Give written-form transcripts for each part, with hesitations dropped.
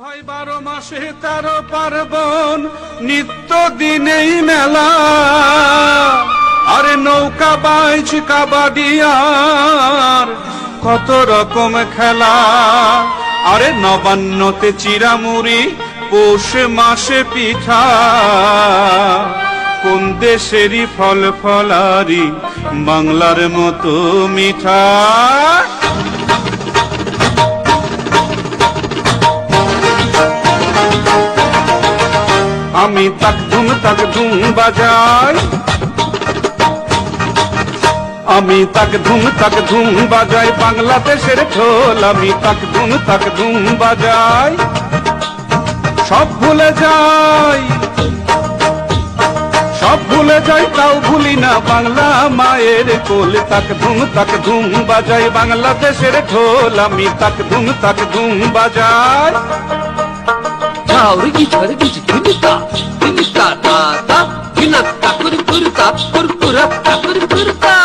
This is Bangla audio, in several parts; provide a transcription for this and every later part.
ভাই 12 মাসে 13 পার্বণ নিত্য দিনেই মেলা। আরে নৌকা বাইচ কাবাডি আর কত রকম খেলা। আরে নবান্নতে চিরামুড়ি পৌষ মাসে পিঠা। কোন দেশেরই ফল ফলারি বাংলার মতো মিঠা। আমি তাক ধুম বাজাই, আমি তাক ধুম বাজাই বাংলাদেশের ঢোল। আমি তাক ধুম বাজাই, সব ভুলে যাই, সব ভুলে যাই তাও ভুলি না বাংলা মায়ের কোল। তাক ধুম বাজাই বাংলাদেশের ঢোল। আমি তাক ধুম বাজাই। Taurigi charigi kinita kinita ta ta kinata kurkurta kurkura kurkurta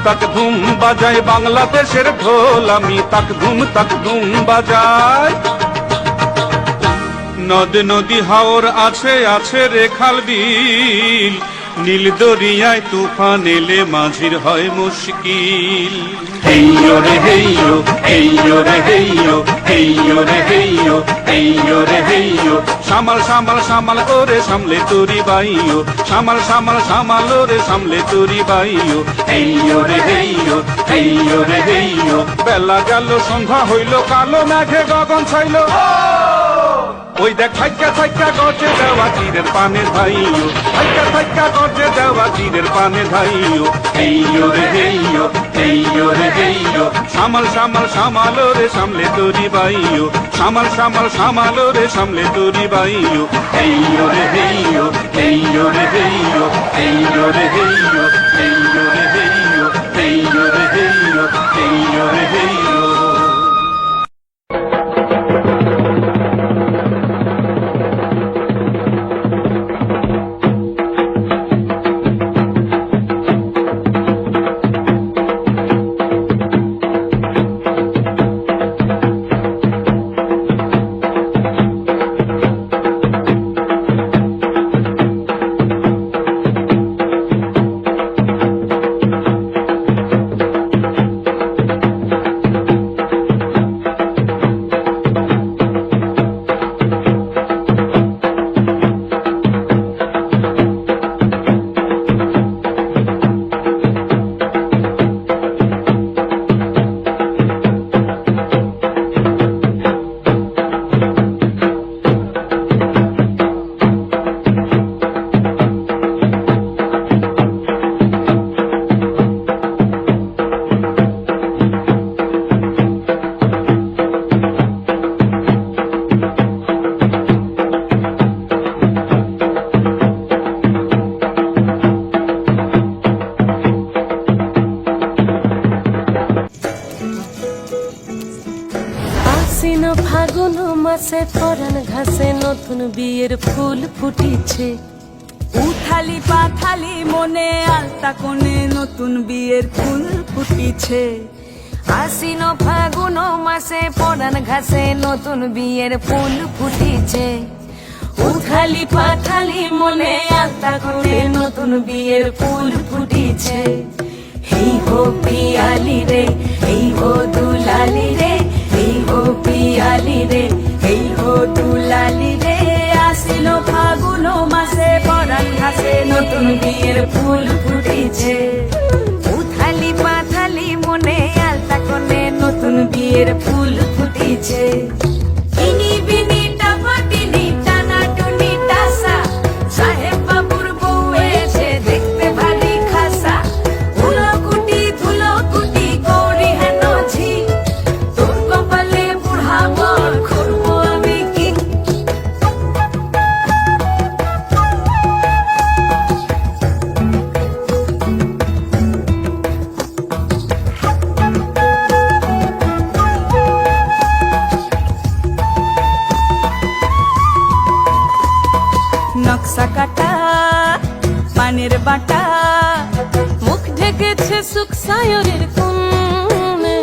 তাক ধুম বাজাই বাংলাদেশের ঢোল। আমি তাক ধুম বাজাই। নদ নদী হাওর আছে আছে রে খাল বিল। নীল দরিয়ায় তুফান এলে মাঝির হয় মুশকিল। হেইয়ো রে হেইয়ো, হেইয়ো রে হেইয়ো, হেইয়ো রে হেইয়ো, হেইয়ো রে হেইয়ো। সামাল সামাল সামাল ওরে সামলে তোরি বাইও। সামাল সামাল সামাল ওরে সামলে তোরি বাইও। হেইয়ো রে হেইয়ো, হেইয়ো রে হেইয়ো। বেলা গেল সন্ধ্যা হইল কালো মেঘে গগন ছাইল। ওই দেখ থাইকা থাইকা গজে দেওয়া তীরের পানে ধাইও। থাইকা থাইকা গজে দেওয়া তীরের পানে ধাইও। হেইয়ো রে হেইয়ো, হেইয়ো রে হেইয়ো। সামাল সামাল সামাল রে সামলে তোরি বাইও। সামাল সামাল সামাল রে সামলে তোরি বাইও। হেইয়ো রে হেইয়ো, হেইয়ো রে হেইয়ো, হেইয়ো রে হেইয়ো, হেইয়ো রে হেইয়ো, হেইয়ো রে হেইয়ো, হেইয়ো রে হেইয়ো। ফাগুন মাসে পরান ঘাসে নতুন বিয়ের ফুল ফুটিছে। উথালি পাথালি মনে আলতা কোণে নতুন বিয়ের ফুল ফুটিছে। আশ্বিন ফাগুন মাসে পরান ঘাসে নতুন বিয়ের ফুল ফুটিছে। উথালি পাথালি মনে আলতা কোণে নতুন বিয়ের ফুল ফুটিছে। হেই হো পিয়ালি রে, হেই হো দুলালি রে, হেই হো পিয়ালি রে, হেই হো দুলালি রে। আশ্বিন ফাগুন মাসে পরান ঘাসে নতুন বিয়ের ফুল ফুটিছে। উথালি পাথালি মনে আলতা কোণে নতুন বিয়ের ফুল ফুটিছে। ইনি বিনি টাপাটিনি টানা টুনি টাসা সাহেব বাবুর বউ এসে দেখতে ভারী খাসা। ধুলো কুটি গৌরী হেন ঝি তোর কপালে বুড়া বর করবো আমি কি নকশা কাটা পানের বাটা, মুখ ঢেকেছে সুখ সায়রের কোণে,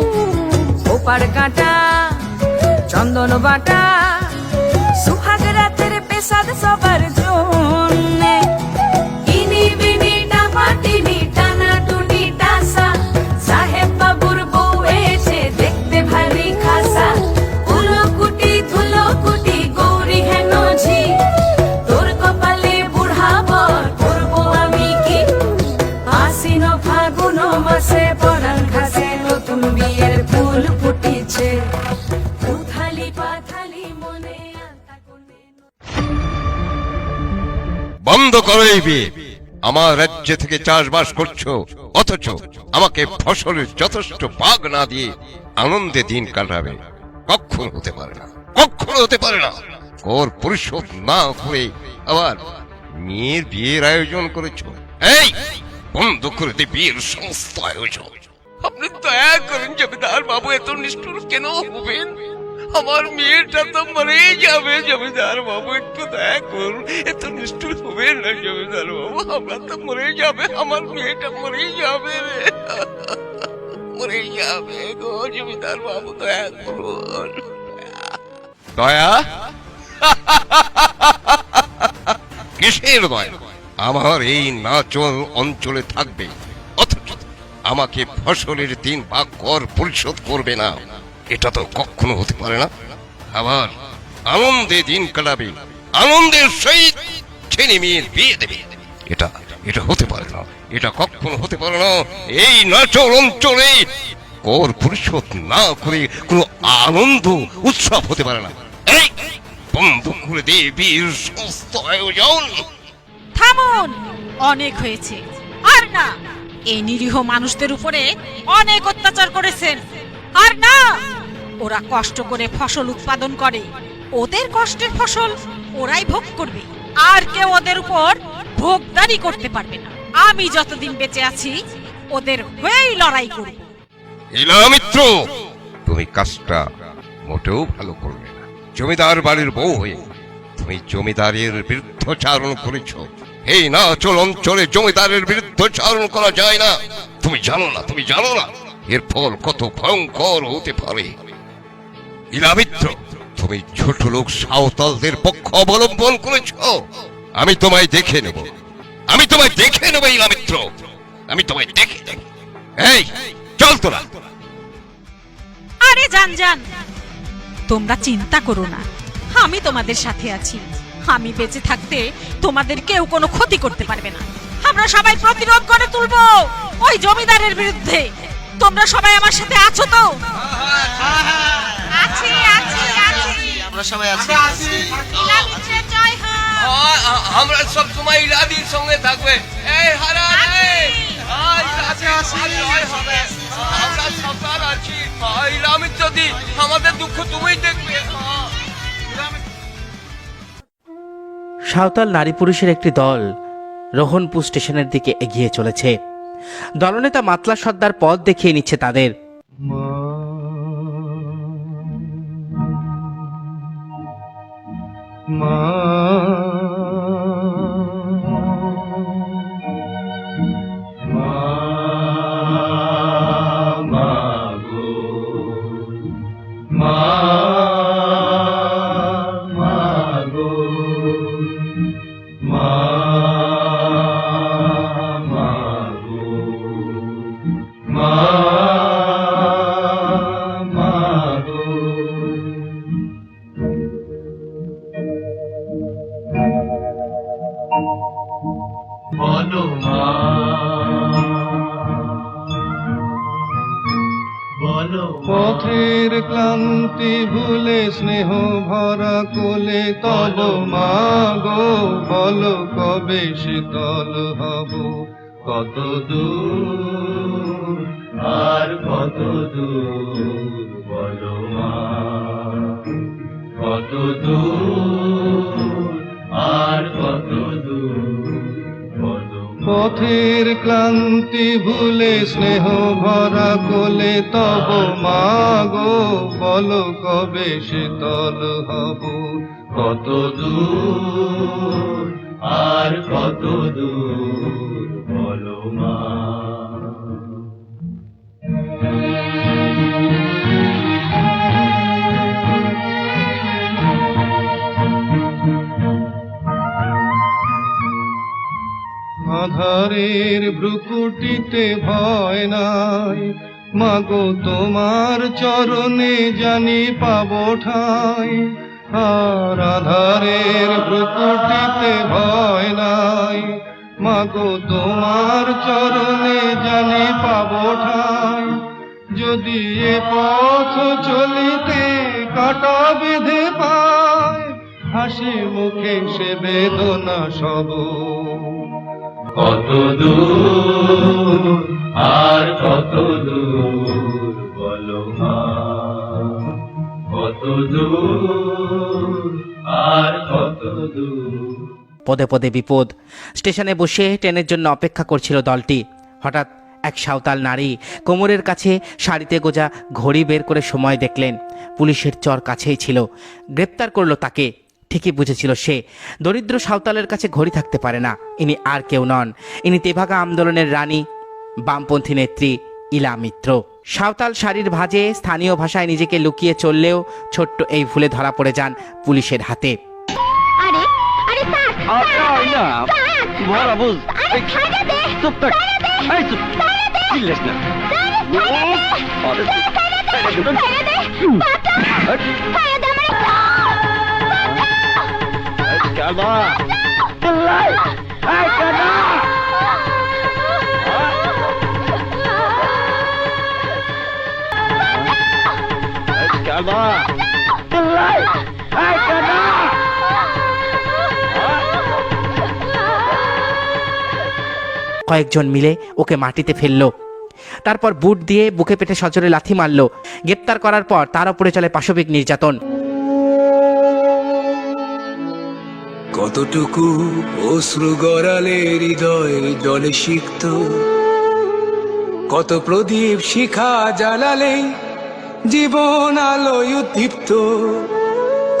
ওপার কাটা চন্দন বাটা, সুহাগ রাতের পেশাদ সবার জন্যে। ইনি বিনি টাপাটিনি টানা টুনি টাসা, সাহেব বাবুর বউ এসে দেখতে ভারী খাসা, উলকুটি ধুলকুটি গৌরী হেন ঝি, তোর কপালে বুড়া বর করবো আমি কি। আশ্বিন ফাগুন মাসে পরাণ ঘাসে নতুন বিয়ের ফুল ফুটিছে, উথালি পাথালি মনে আলতা কোণে। বন্ধ করো এই বিয়ে। আমার রাজ্য থেকে চাষবাস করছো, অথচ আমাকে ফসলের যথেষ্ট ভাগ না দিয়ে আনন্দে দিন কাটাবে। কখনো হতে পারে না, কখনো হতে পারে না। কর পরিশোধ না করে আবার মেয়ের বিয়ের আয়োজন করেছো। এই বন্ধ করে দে বিয়ের সমস্ত আয়োজন। আপনি দয়া করেন জমিদার বাবু, এত নিষ্ঠুর কেন হবেন? আমার মেয়েটা তো মরেই যাবে জমিদার বাবু, একটু দয়া করুন, এত নিষ্ঠুর হবেন না জমিদার বাবু। আমরা তো মরে যাবে, আমার মেয়েটা মরেই যাবে রে, মরেই যাবে গো জমিদার বাবু, দয়া করুন। দয়া? কিসের দয়া? আমার এই নাচল অঞ্চলে থাকবে, অথচ আমাকে ফসলের 3 ভাগ কর পরিশোধ করবে না। এটা তো কখনো হতে পারে না। আবার আনন্দে দিন কাটাবে, আনন্দের সহিত ছেলে মেয়ের বিয়ে দেবে। এটা এটা হতে পারে না, এটা কখনো হতে পারে না। এই নাচল অঞ্চলে কর পরিশোধ না করে কোনো আনন্দ উৎসব হতে পারে না। এই বন্ধ করে দে বিয়ের সমস্ত আয়োজন। থামুন, অনেক হয়েছে। আর না, এই নিরীহ মানুষদের উপরে অনেক অত্যাচার করেছেন। আর না, ওরা কষ্ট করে ফসল উৎপাদন করে, ওদের কষ্টের ফসল ওরাই ভোগ করবে, আর কেউ ওদের উপর ভোগদারি করতে পারবে না। আমি যতদিন বেঁচে আছি ওদের হয়েই লড়াই করব। ইলামিত্র, তুমি কাজটা মোটেও ভালো করবে না। জমিদার বাড়ির বউ হয়ে তুমি জমিদারের বিরুদ্ধচারণ করেছ। এই নাচল অঞ্চলে জমিদারের বিরুদ্ধচারণ করা যায় না। তুমি জানো না, তুমি জানো না এর ফল কত ভয়ঙ্কর হতে পারে। ইলামিত্র, তুমি ছোট লোক সাঁওতালদের পক্ষ অবলম্বন করেছ। আমি তোমায় দেখে নেব, আমি তোমায় দেখে নেব ইলামিত্র, আমি তোমায় দেখে নেব। এই চল তোরা। আরে যান যান, তোমরা চিন্তা করো না, আমি তোমাদের সাথে আছি। আমি বেঁচে থাকতে তোমাদের কেউ কোনো ক্ষতি করতে পারবে না। আমরা সবাই প্রতিরোধ করে তুলবো ওই জমিদারের বিরুদ্ধে। তোমরা সবাই আমার সাথে আছো তো? আছি আছি আছি, আমরা সবাই আছি। ইলামিত্রের জয় হোক। আমরা সব সময় ইলাদির সঙ্গে থাকবে। এই হারান, আমরা সবার আছি। ইলামিত্র দি, আমাদের দুঃখ তুমিই দেখবে। সাঁওতাল নারী পুরুষের একটি দল রোহনপুর স্টেশনের দিকে এগিয়ে চলেছে। দলনেতা মাতলা সর্দার পথ দেখিয়ে নিচ্ছে তাদের। পথের ক্লান্তি ভুলে স্নেহ ভরা কোলে তব মাগো, বলো কবে শীতল হব। কত দূর আর কত দূর বলো মা, কত দূর আর কত দূর বলো। পথের ক্লান্তি ভুলে স্নেহ ভরা কোলে তব মাগো, বলো কবে শীতল হব। কত দূর আর কত দূর বলো মা। আধারের ভ্রুকুটিতে ভয় নাই, মাগো তোমার চরণে জানি পাবো ঠাঁই। আর আধারের ভ্রুকুটিতে ভয় নাই, মাগো তোমার চরণে জানি পাবো ঠাঁই। যদি এ পথ চলিতে কাটা বেঁধে পায়, হাসি মুখে সে বেদনা সব। কত দূর আর কত দূর বলো মা, কত দূর আর কত দূর। পদে পদে বিপদ। স্টেশনে বসে ট্রেনের জন্য অপেক্ষা করছিল দলটি। হঠাৎ এক সাঁওতাল নারী কোমরের কাছে শাড়িতে গোজা ঘড়ি বের করে সময় দেখলেন। পুলিশের চর কাছেই ছিল। গ্রেপ্তার করলো তাকে। ঠিকই বুঝেছিল সে, দরিদ্র সাঁওতালের কাছে ঘড়ি থাকতে পারে না। ইনি আর কেউ নন, ইনি তেভাগা আন্দোলনের রানী, বামপন্থী নেত্রী ইলা মিত্র। সাঁওতাল শাড়ির ভাঁজে স্থানীয় ভাষায় নিজেকে লুকিয়ে চললেও ছোট্ট এই ভুলে ধরা পড়ে যান পুলিশের হাতে। কয়েকজন মিলে ওকে মাটিতে ফেললো। তারপর বুট দিয়ে বুকে পেটে সজোরে লাথি মারল। গ্রেপ্তার করার পর তার উপরে চলে পাশবিক নির্যাতন। কতটুকু অশ্রু গড়ালে হৃদয় জলে সিক্ত, কত প্রদীপ শিখা জ্বালালে জীবন আলোয় উদ্দীপ্ত,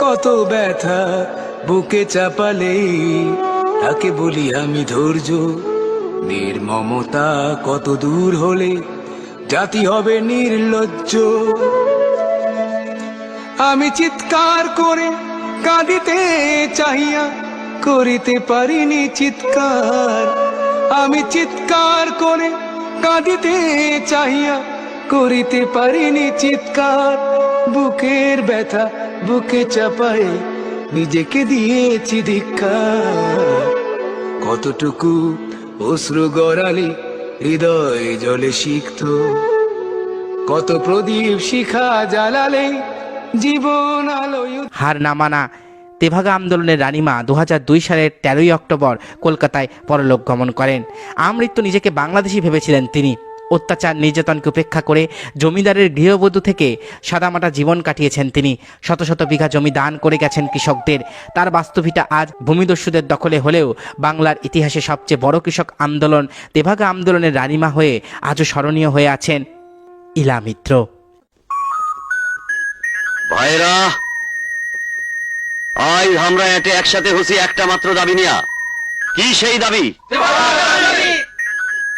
কত ব্যথা বুকে চাপালে তাকে বলি আমি ধৈর্য। নির্মমতা কত দূর হলে জাতি হবে নির্লজ্জ। আমি চিৎকার করে কাঁদিতে চাহিয়া করিতে পারিনি চিৎকার। আমি চিৎকার করে কাঁদিতে চাহিয়া করিতে পারিনি চিৎকার। বুকের ব্যথা বুকে চাপায় নিজেকে দিয়েছি ধিক্কার। কতটুকু অশ্রু গড়ালে হৃদয় জলে সিক্ত, কত প্রদীপ শিখা জ্বালালে জীবন আলোয়। হার না মানা তেভাগা আন্দোলনের রানীমা 2002 সালের 13ই অক্টোবর কলকাতায় পরলোক গমন করেন। আমৃত্যু নিজেকে বাংলাদেশি ভেবেছিলেন তিনি। অত্যাচার নির্যাতনকে উপেক্ষা করে জমিদারের গৃহবধূ থেকে সাদামাটা জীবন কাটিয়েছেন তিনি। শত শত বিঘা জমি দান করে গেছেন কৃষকদের। তার বাস্তুভিটা আজ ভূমিদস্যুদের দখলে হলেও বাংলার ইতিহাসে সবচেয়ে বড় কৃষক আন্দোলন তেভাগা আন্দোলনের রানীমা হয়ে আজও স্মরণীয় হয়ে আছেন ইলা মিত্র। ভাইরা, আজ আমরা এতে একসাথে হচ্ছি একটা মাত্র দাবি নিয়া। কি সেই দাবি?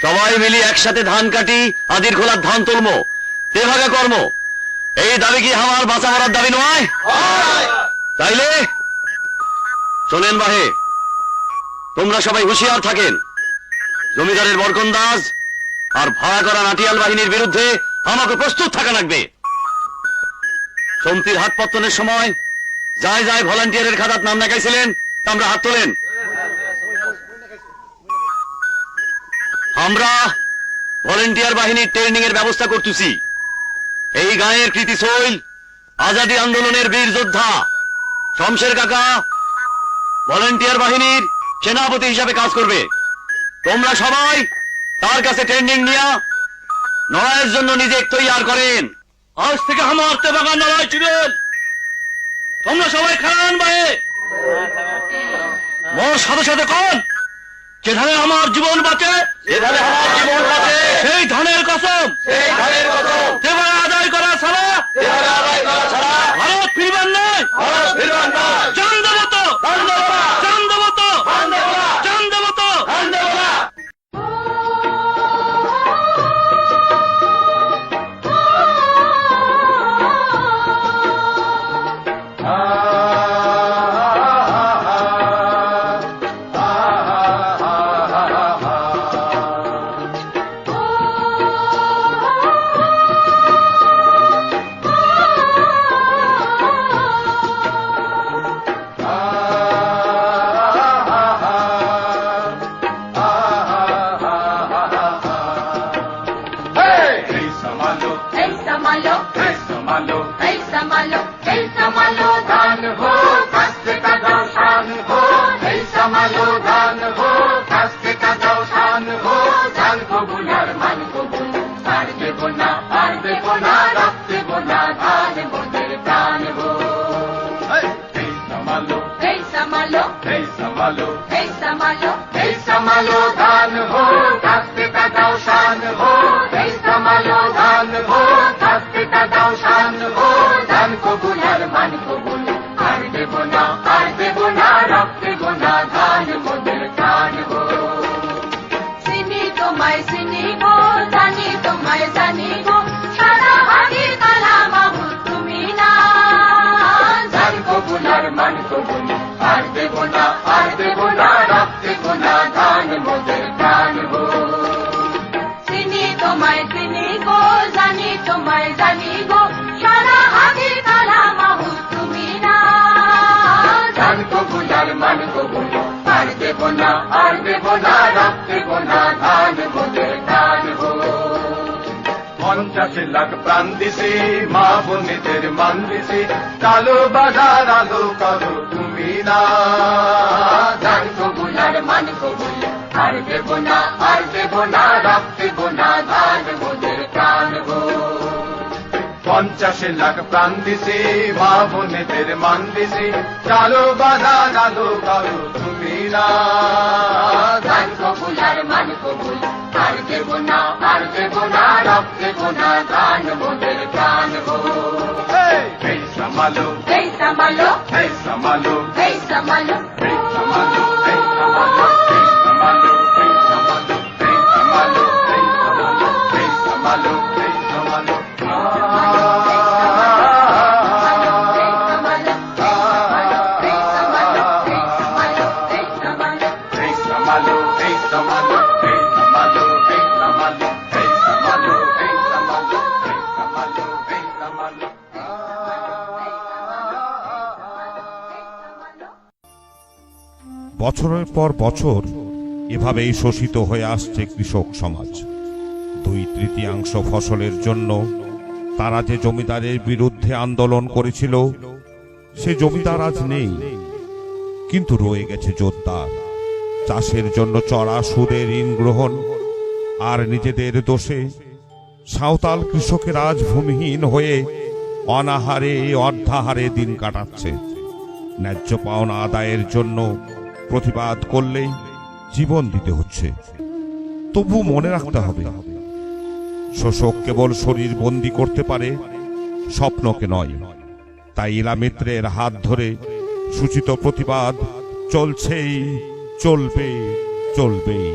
সবাই মিলি একসাথে ধান কাটি, আদির খোলার ধান তুলবো, তেভাগা কর্ম। এই দাবি কি আমার বাঁচা মারার দাবি নয়? তাইলে শোনেন বাহে, তোমরা সবাই হুঁশিয়ার থাকেন। জমিদারের বরকন্দাজ আর ভাড়া করা নাটিয়াল বাহিনীর বিরুদ্ধে আমাকে প্রস্তুত থাকা লাগবে। সমিতির হাত পত্তনের সময় যাই যাই ভলান্টিয়ারের খাতার নাম লেখাইছিলেন আমরা হাত তোলেন। আমরা ভলান্টিয়ার বাহিনীর ট্রেনিং এর ব্যবস্থা করতেছি। এই গাঁয়ের কৃতি শৈল আজাদী আন্দোলনের বীর যোদ্ধা শমশের কাকা ভলান্টিয়ার বাহিনীর সেনাপতি হিসাবে কাজ করবে। তোমরা সবাই তার কাছে ট্রেনিং নিয়ে লড়াইয়ের জন্য নিজে তৈরি করেন। আজ থেকে আমার তেভাগা লড়াই ছিলেন। তোমরা সবাই খান ভাই, মোর সাথে সাথে কোন যে ধানে আমার জীবন বাঁচে, সেই ধানের কসম তেভাগা আদায় করা ছাড়া ভারত ফিরবেন নয়। চান দেব তো, চান দেব তো। সামালো এই সামালো এই সামালো এই সামালো এই সামালো ধান হো থাকতে দাও শান হো এই সামালো ধান হো থাকতে দাও শান হো ধান কবুল আর মান কবুল আর দেব না রক্ত দেব না ধান মোদের প্রাণ হো চিনি তোমায় চিনি গো জানি তোমায় জানি গো সারা হাতি কালা বাবু তুমি না ধান কবুল আর মান কবুল আর দেব না রক্ত দেব না ধান মোদের প্রাণ হো চিনি তোমায় চিনি গো জানি তোমায় জানি গো সারা হাতি কালা বাবু তুমি না ধান কবুল আর মান কবুল আর দেব না রক্ত দেব না ধান মোদের প্রাণ হো 50 লাখ প্রাণ দিছে মা বোনেদের মান দিছে কালো বাজার আলো কালো তুমি না ধান কবুল আর মান কবুল আর দেব না রক্ত দেব না ধান মোদের প্রাণ হো 50 লাখ প্রাণ দিছে মা বোনেদের মান দিছে কালো বাজার আলো কালো তুমি না ধান কবুল আর মান কবুল আর দেব না রক্ত দেব না ধান মোদের প্রাণ হো এই সামালো এই সামালো এই সামালো এই সামালো এই সামালো এই সামালো এই সামালো এই সামালো এই সামালো এই সামালো এই সামালো এই সামালো এই সামালো এই সামালো এই সামালো এই সামালো এই সামালো এই সামালো এই সামালো বছরের পর বছর এভাবেই শোষিত হয়ে আসছে কৃষক সমাজ। 2/3 ফসলের জন্য তারা যে জমিদারের বিরুদ্ধে আন্দোলন করেছিল সে জমিদার আজ নেই, কিন্তু রয়ে গেছে জোরদার। চাষের জন্য চড়া সুদে ঋণ গ্রহণ আর নিজেদের দোষে সাঁওতাল কৃষকের আজ ভূমিহীন হয়ে অনাহারে অর্ধাহারে দিন কাটাচ্ছে। ন্যায্য পাওনা আদায়ের জন্য প্রতিবাদ করলেই জীবন দিতে হচ্ছে। তবু মনে রাখতে হবে, শোষক কেবল শরীর বন্দী করতে পারে, স্বপ্নকে নয়। তাই ইলা মিত্রের হাত ধরে সূচিত প্রতিবাদ চলছেই, চলবে, চলবেই।